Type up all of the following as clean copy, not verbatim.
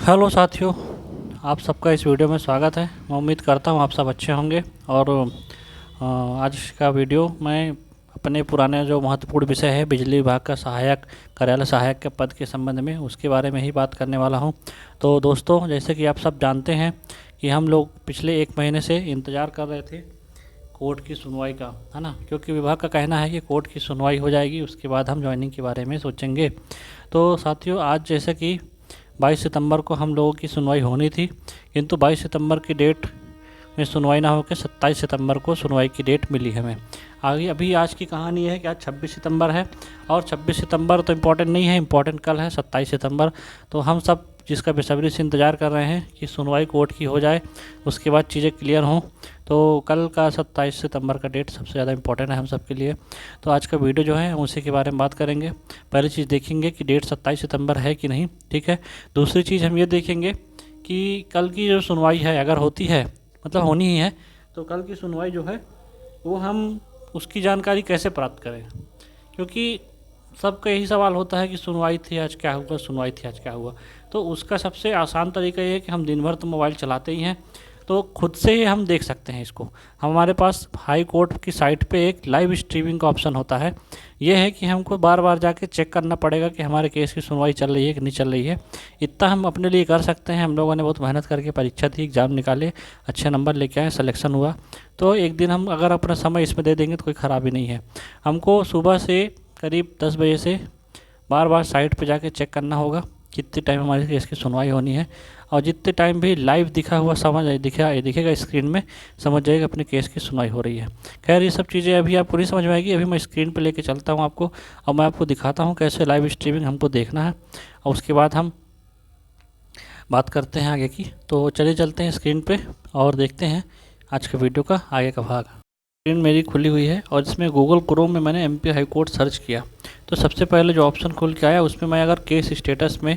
Hello साथियों, आप सबका इस वीडियो में स्वागत है। मैं उम्मीद करता हूँ आप सब अच्छे होंगे। और आज का वीडियो मैं अपने पुराने जो महत्वपूर्ण विषय है बिजली विभाग का सहायक कार्यालय सहायक के पद के संबंध में उसके बारे में ही बात करने वाला हूँ। तो दोस्तों, जैसे कि आप सब जानते हैं कि हम लोग पिछले 1 महीने से इंतज़ार कर रहे थे कोर्ट की सुनवाई का, है ना, क्योंकि विभाग का कहना है कि कोर्ट की सुनवाई हो जाएगी, उसके बाद हम ज्वाइनिंग के बारे में सोचेंगे। तो साथियों, आज जैसे कि 22 सितंबर को हम लोगों की सुनवाई होनी थी, किंतु 22 सितंबर की डेट में सुनवाई ना होकर 27 सितंबर को सुनवाई की डेट मिली हमें। आगे अभी आज की कहानी है कि आज 26 सितंबर है, और 26 सितंबर तो इम्पोर्टेंट नहीं है, इम्पोर्टेंट कल है 27 सितंबर। तो हम सब जिसका बेसब्री से इंतज़ार कर रहे हैं कि सुनवाई कोर्ट की हो जाए, उसके बाद चीज़ें क्लियर हों। तो कल का 27 सितंबर का डेट सबसे ज़्यादा इम्पोर्टेंट है हम सब के लिए। तो आज का वीडियो जो है हम उसी के बारे में बात करेंगे। पहली चीज़ देखेंगे कि डेट 27 सितंबर है कि नहीं, ठीक है। दूसरी चीज़ हम ये देखेंगे कि कल की जो सुनवाई है, अगर होती है, मतलब होनी ही है, तो कल की सुनवाई जो है वो हम उसकी जानकारी कैसे प्राप्त करें, क्योंकि सबका यही सवाल होता है कि सुनवाई थी आज क्या हुआ, सुनवाई थी आज क्या हुआ। तो उसका सबसे आसान तरीका ये है कि हम दिन भर तो मोबाइल चलाते ही हैं, तो खुद से ही हम देख सकते हैं इसको। हमारे पास हाई कोर्ट की साइट पे एक लाइव स्ट्रीमिंग का ऑप्शन होता है। ये है कि हमको बार बार जाके चेक करना पड़ेगा कि हमारे केस की सुनवाई चल रही है कि नहीं चल रही है। इतना हम अपने लिए कर सकते हैं। हम लोगों ने बहुत मेहनत करके परीक्षा दी, एग्ज़ाम निकाले, अच्छे नंबर लेके आए, सिलेक्शन हुआ। तो एक दिन हम अगर अपना समय इसमें दे देंगे तो कोई ख़राबी नहीं है। हमको सुबह से करीब 10 बजे से बार बार साइट पे जाके चेक करना होगा कितने टाइम हमारे केस की सुनवाई होनी है, और जितने टाइम भी लाइव दिखा हुआ दिखेगा स्क्रीन में, समझ जाइएगा अपने केस की सुनवाई हो रही है। खैर, ये सब चीज़ें अभी आपको नहीं समझ में आएगी। अभी मैं स्क्रीन पे लेके चलता हूँ आपको, और मैं आपको दिखाता हूँ कैसे लाइव स्ट्रीमिंग हमको देखना है, और उसके बाद हम बात करते हैं आगे की। तो चलिए चलते हैं स्क्रीन पे और देखते हैं आज के वीडियो का आगे का भाग। स्क्रीन मेरी खुली हुई है और इसमें गूगल क्रोम में मैंने MP हाई कोर्ट सर्च किया। तो सबसे पहले जो ऑप्शन खुल के आया उसमें मैं अगर केस स्टेटस में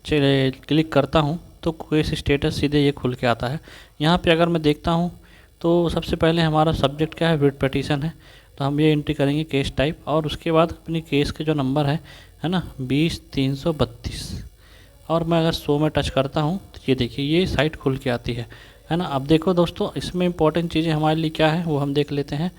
क्लिक करता हूँ तो केस स्टेटस सीधे ये खुल के आता है। यहाँ पे अगर मैं देखता हूँ तो सबसे पहले हमारा सब्जेक्ट क्या है, रिट पिटीशन है। तो हम ये एंट्री करेंगे केस टाइप, और उसके बाद अपनी केस के जो नंबर है ना, 20-332। और मैं अगर शो में टच करता हूँ तो ये देखिए ये साइट खुल के आती है ना। अब देखो दोस्तों, इसमें इंपॉर्टेंट चीज़ें हमारे लिए क्या है वो हम देख लेते हैं,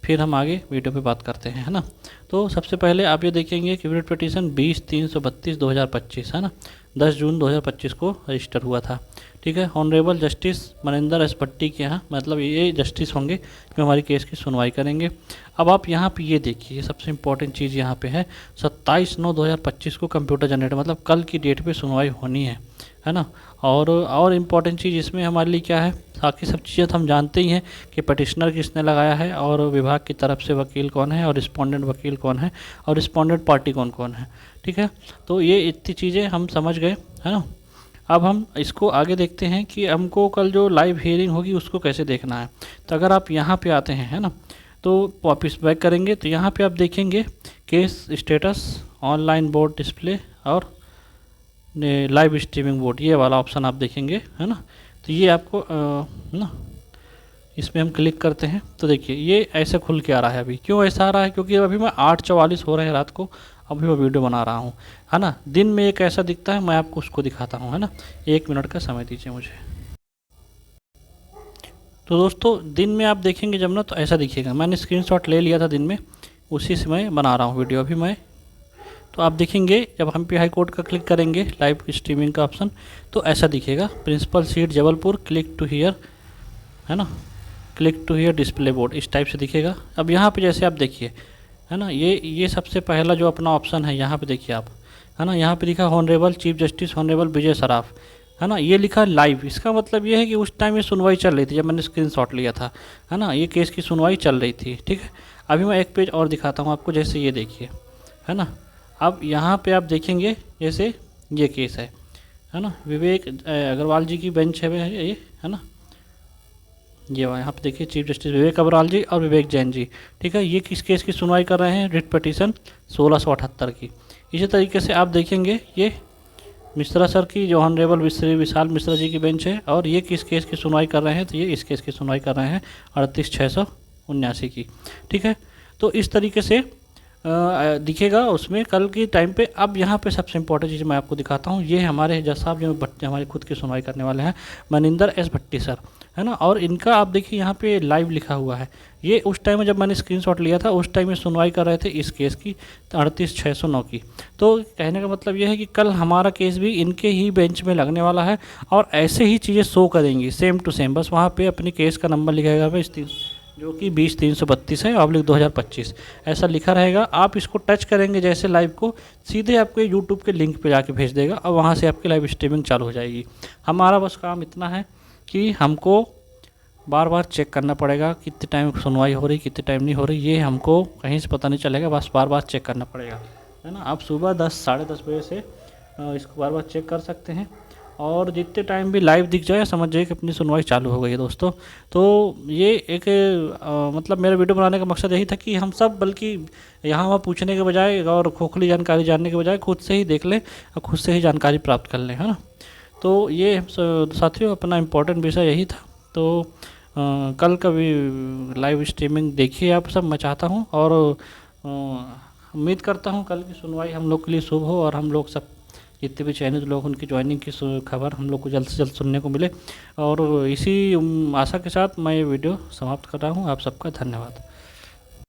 फिर हम आगे वीडियो पे बात करते हैं, है ना। तो सबसे पहले आप ये देखेंगे कि रिट पिटीशन 20-332/2025 है ना, 10 जून 2025 को रजिस्टर हुआ था, ठीक है। ऑनरेबल जस्टिस मनिंदर एस भट्टी के यहाँ, मतलब ये जस्टिस होंगे जो हमारी केस की सुनवाई करेंगे। अब आप यहाँ पे ये देखिए, सबसे इम्पोर्टेंट चीज़ यहाँ पे है 27/9/2025 को कंप्यूटर जनरेट, मतलब कल की डेट पे सुनवाई होनी है ना। और इम्पॉर्टेंट चीज़ इसमें हमारे लिए क्या है, बाकी सब चीज़ें तो हम जानते ही हैं कि पटिशनर किसने लगाया है, और विभाग की तरफ से वकील कौन है, और रिस्पोंडेंट वकील कौन है, और रिस्पोंडेंट पार्टी कौन कौन है, ठीक है। तो ये इतनी चीज़ें हम समझ गए, है ना। अब हम इसको आगे देखते हैं कि हमको कल जो लाइव हियरिंग होगी उसको कैसे देखना है। तो अगर आप यहाँ पे आते हैं, है ना, तो वापस बैक करेंगे तो यहाँ पे आप देखेंगे case status, online board display और लाइव स्ट्रीमिंग बोर्ड, ये वाला ऑप्शन आप देखेंगे, है ना। तो ये आपको ना इसमें हम क्लिक करते हैं तो देखिए ये ऐसे खुल के आ रहा है। अभी क्यों ऐसा आ रहा है, क्योंकि अभी मैं 8:44 हो रहे हैं रात को, अभी मैं वीडियो बना रहा हूँ, है ना। दिन में एक ऐसा दिखता है, मैं आपको उसको दिखाता हूँ, है ना। 1 मिनट का समय दीजिए मुझे। तो दोस्तों, दिन में आप देखेंगे जब ना, तो ऐसा दिखेगा। मैंने स्क्रीनशॉट ले लिया था दिन में, उसी से मैं बना रहा हूँ वीडियो अभी मैं। तो आप देखेंगे जब हम MP हाई कोर्ट का क्लिक करेंगे लाइव स्ट्रीमिंग का ऑप्शन, तो ऐसा दिखेगा, principal seat Jabalpur, click to here, है ना, click to here display board, इस टाइप से दिखेगा। अब यहाँ पे जैसे आप देखिए, है ना, ये सबसे पहला जो अपना ऑप्शन है यहाँ पे देखिए आप, है ना, यहाँ पे लिखा हॉनरेबल चीफ जस्टिस हॉनरेबल विजय सराफ, है ना, ये लिखा लाइव। इसका मतलब ये है कि उस टाइम ये सुनवाई चल रही थी जब मैंने स्क्रीनशॉट लिया था, है ना, ये केस की सुनवाई चल रही थी, ठीक है। अभी मैं एक पेज और दिखाता हूँ आपको, जैसे ये देखिए, है ना। अब यहाँ पे आप देखेंगे जैसे ये केस है ना, विवेक अग्रवाल जी की बेंच है ये, है ना, ये यहाँ पे देखिए चीफ जस्टिस विवेक अग्रवाल जी और विवेक जैन जी, ठीक है। ये किस केस की सुनवाई कर रहे हैं, रिट पिटीशन 1678 की। इसी तरीके से आप देखेंगे ये मिश्रा सर की, जो ऑनरेबल श्री विशाल मिश्रा जी की बेंच है, और ये किस केस की सुनवाई कर रहे हैं, तो ये इस केस की सुनवाई कर रहे हैं 38/679 की, ठीक है। तो इस तरीके से दिखेगा उसमें कल के टाइम पे। अब यहाँ पे सबसे इंपॉर्टेंट चीज़ मैं आपको दिखाता हूँ, ये हमारे जज साहब जो हमारे खुद की सुनवाई करने वाले हैं, मनिंदर एस भट्टी सर, है ना। और इनका आप देखिए यहाँ पे लाइव लिखा हुआ है, ये उस टाइम में जब मैंने स्क्रीनशॉट लिया था उस टाइम में सुनवाई कर रहे थे इस केस की 38/609 की। तो कहने का मतलब ये है कि कल हमारा केस भी इनके ही बेंच में लगने वाला है और ऐसे ही चीज़ें शो करेंगी सेम टू सेम। बस वहाँ पे अपनी केस का नंबर लिखेगा भाई जो कि 20-332 है /2025 ऐसा लिखा रहेगा। आप इसको टच करेंगे जैसे लाइव को, सीधे आपको यूट्यूब के लिंक पे जाके भेज देगा और वहाँ से आपकी लाइव स्ट्रीमिंग चालू हो जाएगी। हमारा बस काम इतना है कि हमको बार बार चेक करना पड़ेगा कितने टाइम सुनवाई हो रही कितने टाइम नहीं हो रही, ये हमको कहीं से पता नहीं चलेगा, बस बार बार चेक करना पड़ेगा, है ना। आप सुबह 10-10:30 बजे से इसको बार बार चेक कर सकते हैं और जितने टाइम भी लाइव दिख जाए समझ जाइए कि अपनी सुनवाई चालू हो गई है दोस्तों। तो ये एक मतलब मेरा वीडियो बनाने का मकसद यही था कि हम सब बल्कि यहाँ वहाँ पूछने के बजाय और खोखली जानकारी जानने के बजाय खुद से ही देख लें और खुद से ही जानकारी प्राप्त कर लें, है ना। तो ये साथियों अपना इम्पोर्टेंट विषय यही था। तो कल का भी लाइव स्ट्रीमिंग देखिए आप सब, मैं चाहता हूँ और उम्मीद करता हूँ कल की सुनवाई हम लोग के लिए शुभ हो और हम लोग सब जितने भी चैनल लोग उनकी ज्वाइनिंग की खबर हम लोग को जल्द से जल्द सुनने को मिले। और इसी आशा के साथ मैं ये वीडियो समाप्त कर रहा हूँ। आप सबका धन्यवाद।